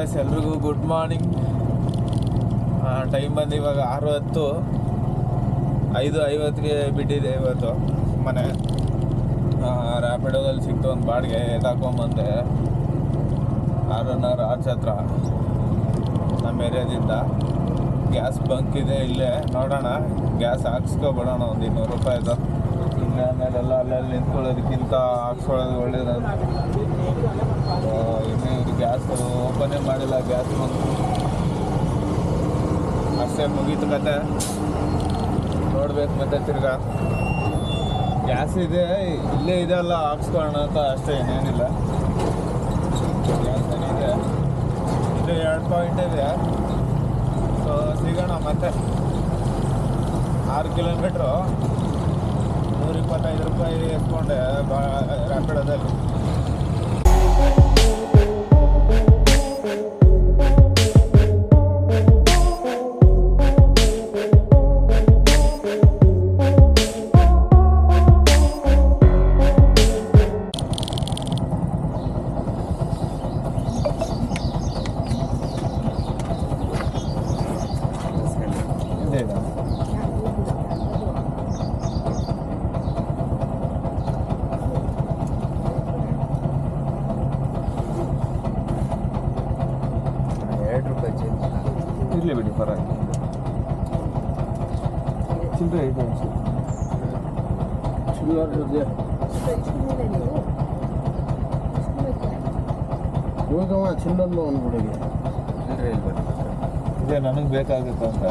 Guys, ಎಲ್ರಿಗೂ good morning. Time ಬಂದು ಇವಾಗ 6:10, 5:50ಗೆ ಬಿಟ್ಟಿದೆ ಇವತ್ತು ಮನೆ. ರ್ಯಾಪಿಡೋದಲ್ಲಿ ಸಿಕ್ತು ಒಂದು ಬಾಡಿಗೆ ಎತ್ತಾಕೊಂಬಂದೆ. RNR ಆರ್ಚ್ ಹತ್ರ ನಮ್ಮ ಏರಿಯಾದಿಂದ. ಗ್ಯಾಸ್ ಬಂಕ್ ಇದೆ ಇಲ್ಲೇ, ನೋಡೋಣ ಗ್ಯಾಸ್ ಹಾಕ್ಸ್ಕೊಬಿಡೋಣ ಒಂದು 200 ರೂಪಾಯಿದು. ಇನ್ನು ಆಮೇಲೆಲ್ಲ ಅಲ್ಲೆಲ್ಲಿ ನಿಂತ್ಕೊಳ್ಳೋದಕ್ಕಿಂತ ಹಾಕ್ಸ್ಕೊಳ್ಳೋದು ಒಳ್ಳೇದು. ಇನ್ನೂ ಇದು ಗ್ಯಾಸ್ ಓಪನೇ ಮಾಡಿಲ್ಲ. ಗ್ಯಾಸ್ ಬಂಕ್ ಅಷ್ಟೇ ಮುಗೀತು ಕತೆ. ನೋಡ್ಬೇಕು ಮತ್ತೆ ತಿರ್ಗಾ ಗ್ಯಾಸ್ ಇದೆ ಇಲ್ಲೇ ಇದೆಲ್ಲ ಹಾಕ್ಸ್ಕೊಳ್ಳೋಣ ಅಂತ ಅಷ್ಟೇ, ಇನ್ನೇನಿಲ್ಲ. ಗ್ಯಾಸ್ ಏನಿದೆ ಇದು 2 ಪಾಯಿಂಟ್ ಇದೆ. ಸೊ ಸಿಗೋಣ ಮತ್ತೆ. 6 ಕಿಲೋಮೀಟ್ರು 125 ರೂಪಾಯಿ ಎತ್ಕೊಂಡೆ ರ್ಯಾಪಿಡೋದಲ್ಲಿ. ಇರಲಿ ಬಿಡಿ, ಪರವಾಗಿ ಚಿಲ್ಲರೆ ಇದೆ ಚಿಲ್ಲರೆ ಹೋಗವ ಚಿಲ್ಲನ್ನು ಅಂದ್ಬಿಡಿಗೆ ಇದೇ ನನಗೆ ಬೇಕಾಗುತ್ತೆ ಅಂತ.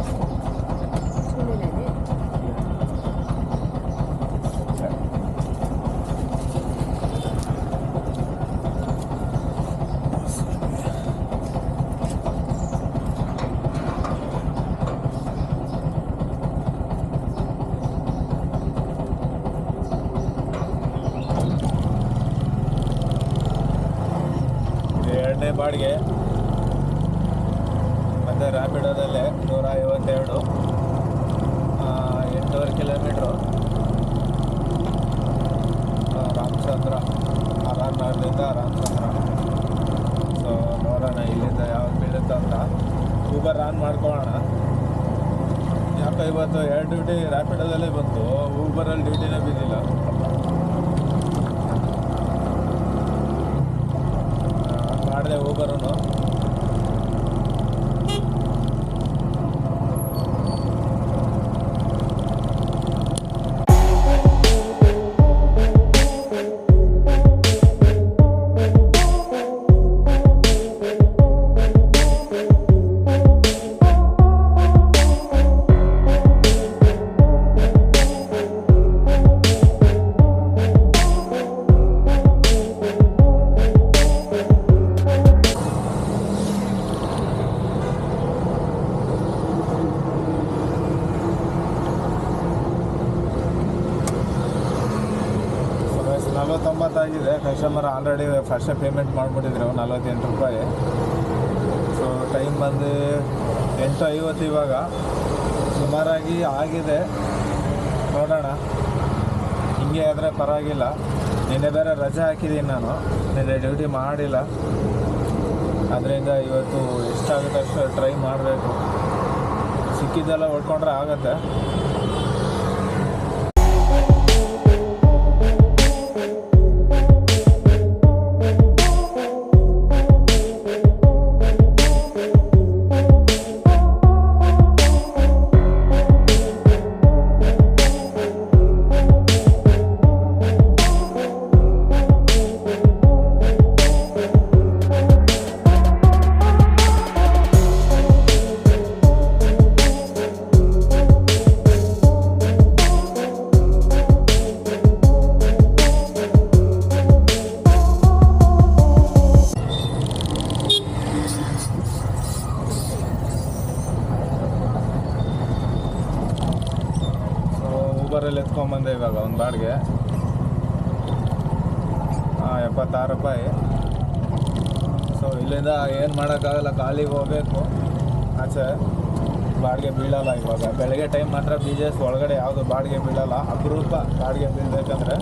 ಎರಡನೇ ಬಾಡಿಗೆ ಮತ್ತು ರ್ಯಾಪಿಡೋದಲ್ಲೇ 152, 8.5 ಕಿಲೋಮೀಟ್ರು. ರಾಮಚಂದ್ರ RNRದಿಂದ ರಾಮಚಂದ್ರ. ಸೊ ನೋಡೋಣ ಇಲ್ಲಿಂದ ಯಾವಾಗ ಬೀಳುತ್ತೆ ಅಂತ. ಊಬರ್ ಆನ್ ಮಾಡ್ಕೊಳ್ಳೋಣ. ಯಾಕೆ ಇವತ್ತು 2 ಡ್ಯೂಟಿ ರ್ಯಾಪಿಡೋದಲ್ಲೇ ಬಂತು, ಊಬರಲ್ಲಿ ಡ್ಯೂಟಿನೇ ಬಿದ್ದಿಲ್ಲ. ಮಾಡಿದೆ ಊಬರನ್ನು. ಆಗಿದೆ. ಕಸ್ಟಮರ್ ಆಲ್ರೆಡಿ ಫಸ್ಟೇ ಪೇಮೆಂಟ್ ಮಾಡಿಬಿಟ್ಟಿದ್ರು 48 ರೂಪಾಯಿ. ಸೊ ಟೈಮ್ ಬಂದು 8:50 ಇವಾಗ. ಸುಮಾರಾಗಿ ಆಗಿದೆ, ನೋಡೋಣ. ಹಿಂಗೆ ಆದರೆ ಪರವಾಗಿಲ್ಲ. ನಿನ್ನೆ ಬೇರೆ ರಜೆ ಹಾಕಿದ್ದೀನಿ ನಾನು, ನಿನ್ನೆ ಡ್ಯೂಟಿ ಮಾಡಿಲ್ಲ. ಅದರಿಂದ ಇವತ್ತು ಎಷ್ಟಾಗುತ್ತೆ ಅಷ್ಟು ಟ್ರೈ ಮಾಡಬೇಕು. ಸಿಕ್ಕಿದ್ದೆಲ್ಲ ಹೊಡ್ಕೊಂಡ್ರೆ ಆಗುತ್ತೆ. ಊಬರಲ್ಲಿ ಎತ್ಕೊಂಬಂದೆ ಇವಾಗ ಒಂದು ಬಾಡಿಗೆ 76 ರೂಪಾಯಿ. ಸೊ ಇಲ್ಲಿಂದ ಏನು ಮಾಡೋಕ್ಕಾಗಲ್ಲ, ಖಾಲಿಗೆ ಹೋಗಬೇಕು ಆಚೆ. ಬಾಡಿಗೆ ಬೀಳಲ್ಲ ಇವಾಗ. ಬೆಳಗ್ಗೆ ಟೈಮ್ ಮಾತ್ರ BGS ಒಳಗಡೆ ಯಾವುದು ಬಾಡಿಗೆ ಬೀಳಲ್ಲ. ಅಪರೂಪ ಬಾಡಿಗೆ ಬೀಳಬೇಕಂದ್ರೆ.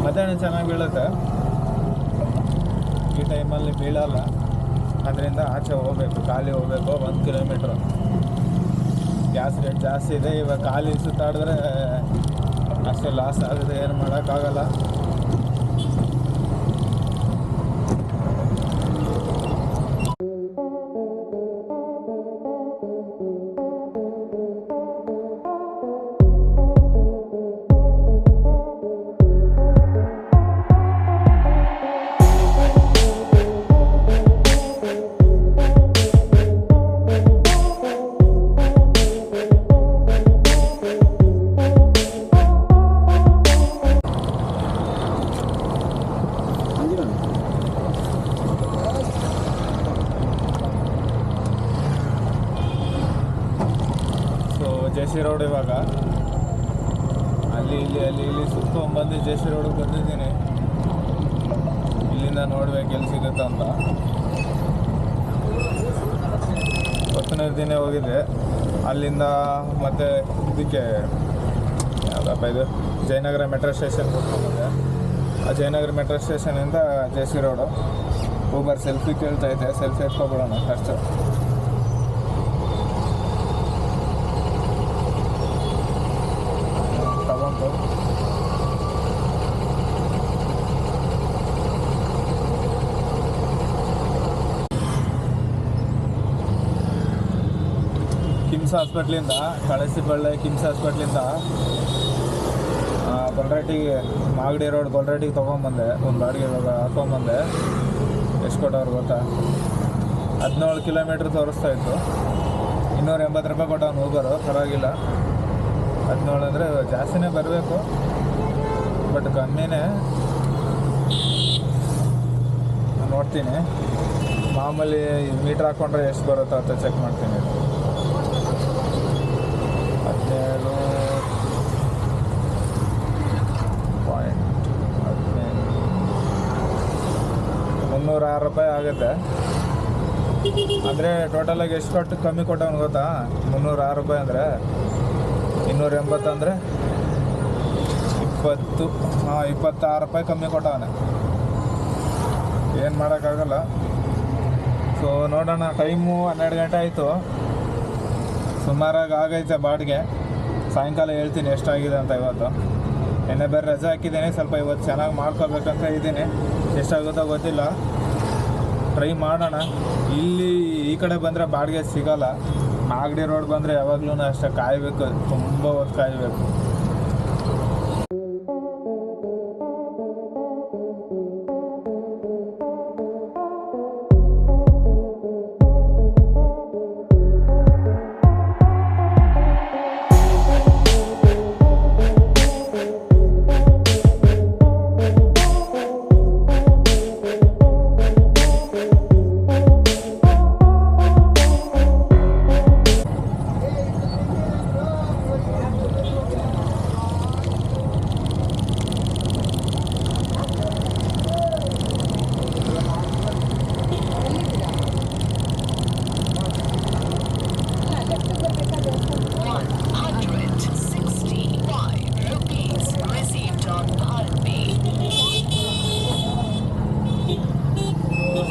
ಮಧ್ಯಾಹ್ನ ಚೆನ್ನಾಗಿ ಬೀಳುತ್ತೆ, ಈ ಟೈಮಲ್ಲಿ ಬೀಳಲ್ಲ. ಅದರಿಂದ ಆಚೆ ಹೋಗ್ಬೇಕು, ಖಾಲಿ ಹೋಗ್ಬೇಕು 1 ಕಿಲೋಮೀಟ್ರು. ಗ್ಯಾಸ್ ರೇಟ್ ಜಾಸ್ತಿ ಇದೆ, ಇವಾಗ ಖಾಲಿ ಸುತ್ತಾಡಿದ್ರೆ ಅಷ್ಟೇ ಲಾಸ್ ಆಗಿದೆ, ಏನು ಮಾಡೋಕ್ಕಾಗಲ್ಲ. ಜೆ.ಸಿ. ರೋಡ್ ಇವಾಗ ಅಲ್ಲಿ ಇಲ್ಲಿ ಸುತ್ಕೊಂಡ್ಬಂದು ಜೆ.ಸಿ. ರೋಡಿಗೆ ಬಂದಿದ್ದೀನಿ. ಇಲ್ಲಿಂದ ನೋಡ್ಬೇಕು ಎಲ್ಲಿ ಸಿಗುತ್ತೆ ಅಂತ. ಹೊತ್ತಿನ ದಿನ ಹೋಗಿದ್ದೆ, ಅಲ್ಲಿಂದ ಮತ್ತೆ ಇದಕ್ಕೆ ಯಾವುದಪ್ಪ ಇದು ಜಯನಗರ ಮೆಟ್ರೋ ಸ್ಟೇಷನ್ ಹೋಗ್ಕೊಂಡ್ಬಂದೆ. ಆ ಜಯನಗರ ಮೆಟ್ರೋ ಸ್ಟೇಷನಿಂದ ಜೆ.ಸಿ. ರೋಡು. ಊಬರ್ ಸೆಲ್ಫಿ ಕೇಳ್ತೈತೆ, ಸೆಲ್ಫಿ ಎತ್ಕೊಬಿಡೋಣ ಫಸ್ಟು. ತಗೊಂಡು ಕಿಮ್ಸ್ ಹಾಸ್ಪಿಟ್ಲಿಂದ ಕಳಸಿಬಳ್ಳಿ ಕಿಮ್ಸ್ ಹಾಸ್ಪಿಟ್ಲಿಂದ ಗೊಲ್ರಟ್ಟಿಗೆ ಮಾಗಡಿ ರೋಡ್ ಗೊಲ್ರಟ್ಟಿಗೆ ತೊಗೊಂಬಂದೆ. ಒಂದು ಬಾಡಿಗೆ ಇವಾಗ ಹಾಕ್ಕೊಂಬಂದೆ. ಎಷ್ಟು ಕೊಟ್ಟವ್ರು ಗೊತ್ತಾ? 17 ಕಿಲೋಮೀಟ್ರ್ ತೋರಿಸ್ತಾ ಇತ್ತು. 280 ರೂಪಾಯಿ ಕೊಟ್ಟವನು ಊಬರು. ಪರವಾಗಿಲ್ಲ. 17 ಅಂದರೆ ಜಾಸ್ತಿನೇ ಬರಬೇಕು, ಬಟ್ ಕಮ್ಮಿನೇ. ನೋಡ್ತೀನಿ ಮಾಮೂಲಿ ಮೀಟ್ರ್ ಹಾಕ್ಕೊಂಡ್ರೆ ಎಷ್ಟು ಬರುತ್ತೋ ಅಂತ ಚೆಕ್ ಮಾಡ್ತೀನಿ. 306 ರೂಪಾಯಿ ಆಗುತ್ತೆ. ಅಂದರೆ ಟೋಟಲಾಗಿ ಎಷ್ಟು ಕೊಟ್ಟು ಕಮ್ಮಿ ಕೊಟ್ಟವನು ಗೊತ್ತಾ? 306 ರೂಪಾಯಿ ಅಂದರೆ 280 ಅಂದರೆ 26 ರೂಪಾಯಿ ಕಮ್ಮಿ ಕೊಟ್ಟವನೆ. ಏನು ಮಾಡೋಕ್ಕಾಗಲ್ಲ. ಸೊ ನೋಡೋಣ. ಟೈಮು 12 ಗಂಟೆ ಆಯಿತು. ಸುಮಾರಾಗಿ ಆಗೈತೆ ಬಾಡಿಗೆ. ಸಾಯಂಕಾಲ ಹೇಳ್ತೀನಿ ಎಷ್ಟಾಗಿದೆ ಅಂತ. ಇವತ್ತು ಎಣ್ಣೆ ಬೇರೆ ರಜೆ ಹಾಕಿದ್ದೀನಿ, ಸ್ವಲ್ಪ ಇವತ್ತು ಚೆನ್ನಾಗಿ ಮಾಡ್ಕೋಬೇಕಂತ ಇದ್ದೀನಿ. ಎಷ್ಟಾಗುತ್ತೋ ಗೊತ್ತಿಲ್ಲ, ಟ್ರೈ ಮಾಡೋಣ. ಇಲ್ಲಿ ಈ ಕಡೆ ಬಂದರೆ ಬಾಡಿಗೆ ಸಿಗೋಲ್ಲ. ಮಾಗಡಿ ರೋಡ್ ಬಂದರೆ ಯಾವಾಗಲೂ ಅಷ್ಟೇ ಕಾಯಬೇಕು, ತುಂಬ ಹೊತ್ತು ಕಾಯಬೇಕು.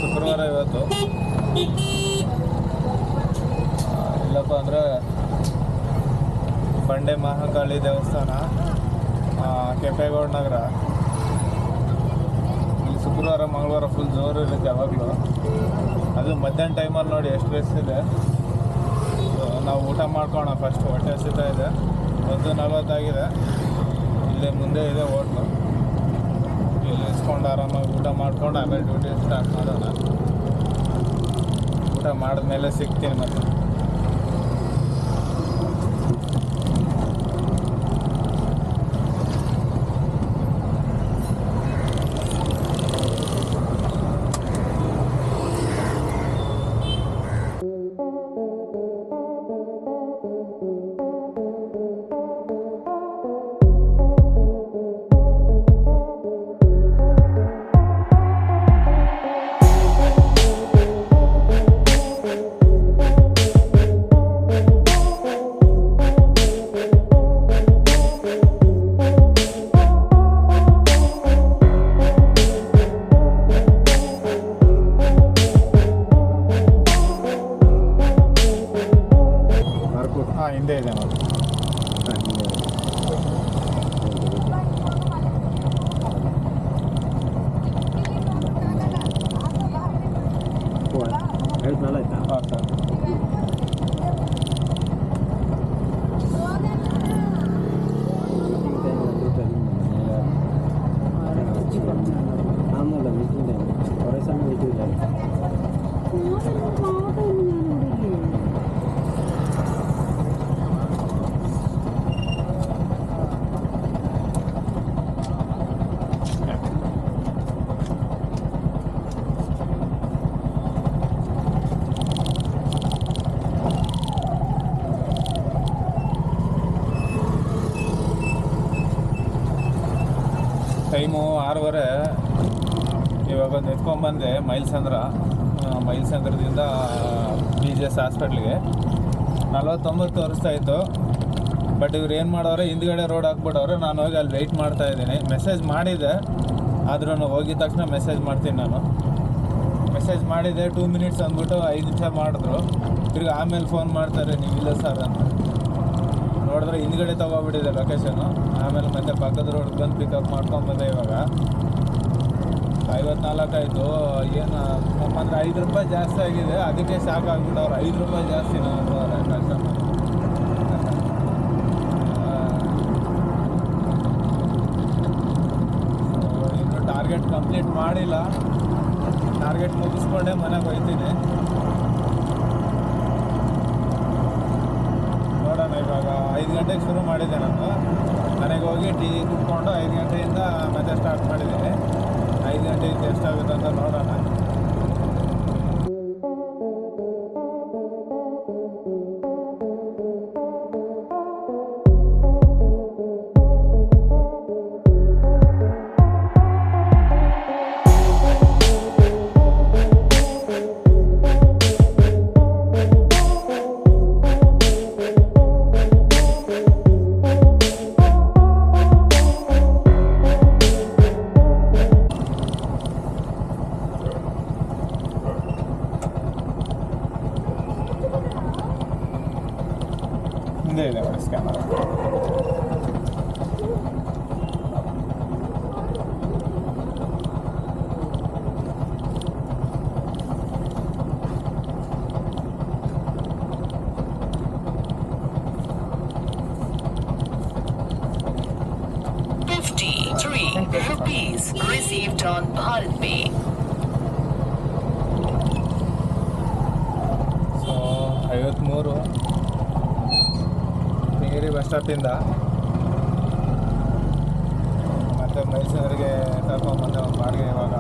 ಶುಕ್ರವಾರ ಇವತ್ತು. ಇಲ್ಲಪ್ಪ ಅಂದರೆ ಬಂಡೆ ಮಹಾಕಾಳಿ ದೇವಸ್ಥಾನ, ಕೆಂಪೇಗೌಡ ನಗರ. ಇಲ್ಲಿ ಶುಕ್ರವಾರ ಮಂಗಳವಾರ ಫುಲ್ ಜೋರು ಇರುತ್ತೆ ಯಾವಾಗಲೂ. ಅದು ಮಧ್ಯಾಹ್ನ ಟೈಮಲ್ಲಿ ನೋಡಿ ಎಷ್ಟು ರೇಸ್ ಇದೆ. ನಾವು ಊಟ ಮಾಡ್ಕೋಣ ಫಸ್ಟ್, ಹೊಟ್ಟೆ ಹಸಿತಾ ಇದೆ. 1:40 ಆಗಿದೆ. ಇಲ್ಲೇ ಮುಂದೆ ಇದೆ ಹೋಟ್ಲು. ಇಲ್ಲಿ ಇಸ್ಕೊಂಡು ಆರಾಮಾಗಿ ಊಟ ಮಾಡ್ಕೊಂಡು ಆಮೇಲೆ ಡ್ಯೂಟಿ ಸ್ಟಾರ್ಟ್ ಮಾಡೋಣ. ಊಟ ಮಾಡಿದ್ಮೇಲೆ ಸಿಗ್ತೀನಿ ಮತ್ತೆ. ಹಿಂದೆ ಇದೆ ನೋಡಿ. ಆಯ್ತಾ ಹಾಂ ಸರ್. ಆಮೇಲೆ ಮೀಟಿಂಗ್ ಟೈಮ್ ಹೊರ ಸಣ್ಣ ಮೀಟಿಂಗ್ ಟೈಮ್ ಟೈಮು 6:30. ಇವಾಗ ಒಂದು ಎತ್ಕೊಂಡ್ಬಂದೆ ಮೈಲ್ಸಂದ್ರದಿಂದ BGS ಹಾಸ್ಪಿಟ್ಲಿಗೆ 49 ತೋರಿಸ್ತಾ ಇತ್ತು. ಬಟ್ ಇವ್ರು ಏನು ಮಾಡೋರೆ, ಹಿಂದ್ಗಡೆ ರೋಡ್ ಹಾಕ್ಬಿಟ್ಟವ್ರೆ. ನಾನು ಹೋಗಿ ಅಲ್ಲಿ ವೆಯ್ಟ್ ಮಾಡ್ತಾ ಇದ್ದೀನಿ. ಮೆಸೇಜ್ ಮಾಡಿದೆ, ಆದ್ರೂ ಹೋಗಿದ ತಕ್ಷಣ ಮೆಸೇಜ್ ಮಾಡ್ತೀನಿ ನಾನು. ಮೆಸೇಜ್ ಮಾಡಿದೆ 2 ಮಿನಿಟ್ಸ್ ಅಂದ್ಬಿಟ್ಟು 5 ನಿಮಿಷ ಮಾಡಿದ್ರು. ತಿರ್ಗಿ ಆಮೇಲೆ ಫೋನ್ ಮಾಡ್ತಾರೆ, ನೀವಿಲ್ಲ ಸರ್ ಅಂತ. ನೋಡಿದ್ರೆ ಹಿಂದ್ಗಡೆ ತೊಗೊಬಿಟ್ಟಿದೆ ಲೊಕೇಶನು. ಆಮೇಲೆ ಮತ್ತೆ ಪಕ್ಕದ ರೋಡ್ಗೆ ಬಂದು ಪಿಕಪ್ ಮಾಡ್ಕೊಂಡ್ಬಂದೆ. ಇವಾಗ 54 ಆಯಿತು. ಏನು ಅಂದರೆ 5 ರೂಪಾಯಿ ಜಾಸ್ತಿ ಆಗಿದೆ. ಅದಕ್ಕೆ ಶಾಕ್ ಆಗಿಬಿಟ್ಟವ್ರು. 5 ರೂಪಾಯಿ ಜಾಸ್ತಿ ಅಂತಾರೆ ಕಸ್ಟಮರ್. ಇನ್ನು ಟಾರ್ಗೆಟ್ ಕಂಪ್ಲೀಟ್ ಮಾಡಿಲ್ಲ. ಟಾರ್ಗೆಟ್ ಮುಗಿಸ್ಕೊಂಡೆ ಮನೆಗೆ ಹೋಗ್ತೀನಿ. ನೋಡೋಣ. ಇವಾಗ 5 ಗಂಟೆಗೆ ಶುರು ಮಾಡಿದ್ದೆ ನಾನು. ಮನೆಗೆ ಹೋಗಿ ಟೀ ಕುಟ್ಕೊಂಡು 5 ಗಂಟೆಯಿಂದ ಮತ್ತೆ ಸ್ಟಾರ್ಟ್ ಮಾಡಿದ್ದೀನಿ. 5 ಗಂಟೆಗೆ ಎಷ್ಟಾಗುತ್ತೆ ಅಂತ ನೋಡೋಣ. ಹಿಂದೆ ಇದೆ ನೋಡಿ scanner. ₹53 received on Bharat Pay. So 53 ತಿಂಗೇರಿ ಬಸ್ ಸ್ಟಾಪಿಂದ ಮತ್ತೆ ಮೈಸೂರಿಗೆ ಕರ್ಕೊಂಡ್ಬಂದೆ ಒಂದು ಬಾಡಿಗೆ. ಇವಾಗ